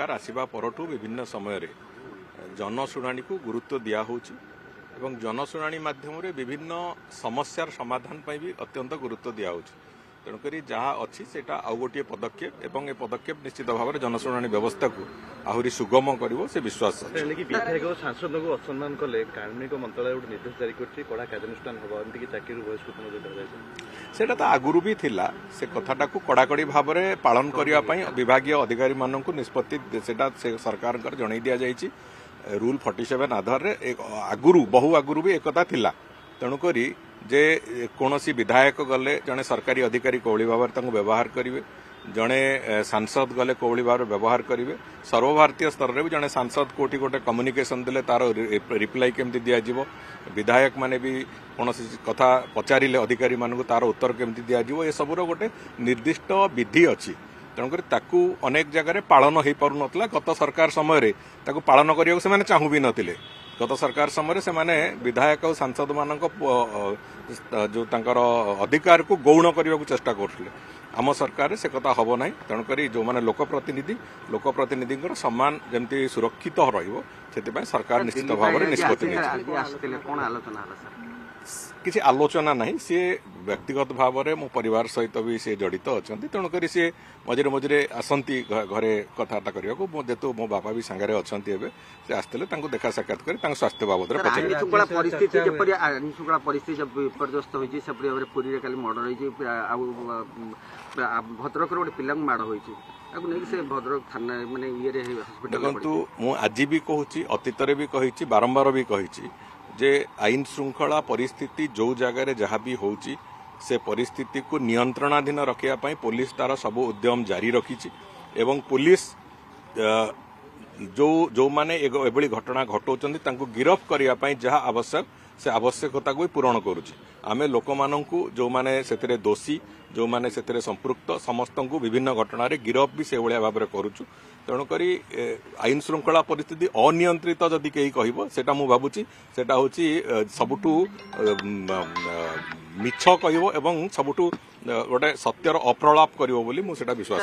सरकार आसिबा परठू विभिन्न समय जनशुणाणी को गुरुत्व दिया होउची एवं जनशुणाणी माध्यम विभिन्न समस्यार समाधान पर भी अत्यंत गुरुत्व दिया होउची। तेणुक जहाँ अच्छी से आउ गोटे पदक्षेप एवं ए पदक्षेप निश्चित भाव में जनशुणाणी व्यवस्था को आहरी सुगम कर विश्वास विधायक सांसद को असम्मान कले कार्मिक मंत्रालय गोटे निर्देश जारी कर कड़ा कार्यानुष्ठान हम एमती चाकरी से आगुरी भी थिला से कथाटा को कड़ाकड़ी भाव में पालन करने विभाग अधिकारी मानक निष्पत्ति से सरकार जन दि जाइए रूल 47 आधार आगुरी बहु आगुरी भी एकता थिला। तेणुक जे कौन विधायक गले जड़े सरकारी अधिकारी कौली भाव में व्यवहार करेंगे जड़े सांसद गले कौली भाव व्यवहार करेंगे सर्वभारतीय स्तर में भी जड़े सांसद कोटी गोटे कम्युनिकेशन देले तार रिप्लाई केमती दिज्व विधायक माने भी कौन कथा पचारे अधिकारी मानक तार उत्तर केमती दिज्व ये सबूर गोटे निर्दिष्ट विधि अच्छी। तेणुक अनेक जगह पालन हो पार ना गत सरकार समय पालन करने से चाहू भी नथिले। गत सरकार समय से माने विधायक और सांसद मान जो अधिकार को गौण करने को चेष्टा करते आम सरकार से कथा हम ना। तेणुक जो मैंने लोकप्रतिनिधि सम्मान जमी सुरक्षित रही सरकार निश्चित भाव में निष्पत्ति किसी आलोचना नहीं सी व्यक्तिगत भाव में मो परिवार सहित भी सी जड़ित अच्छा। तेणुक सी मझे मझे आसती घरे कथबार्ता करने को जेतु मो बापा भी सांगे अच्छा से आसते देखा साक्षात कर स्वास्थ्य बाबद परिस्थिति विपर्यस्त होरी कल मर्डर भद्रक गोटे पिला माड़ हो भद्रक थाना माने ये देखु मु आज भी कहूँ अतीत भी कही बारंबार भी कही जे आईन श्रृंखला परिस्थिति जो जगह जहाँ भी होची से परिस्थिति को नियंत्रणाधीन रखापी पुलिस तार सब उद्यम जारी रखी एवं पुलिस जो माने एभली घटना घटाऊँ गिरफ करने जहाँ आवश्यक से आवश्यकता को भी पूरण करुच्ची। आमे लोक मानू जो माने से दोषी जो माने से संपृक्त समस्त को विभिन्न घटना गिरफ भी से भाव में करुचु। तेणुक आईन श्रृंखला परिस्थिति अनियंत्रित जदि कहीं कह मु भावुची सेटा होची सबुठू मिछ कह सबुठू गोटे सत्यर अप्रलाप करिवो बोली मु सेटा विश्वास।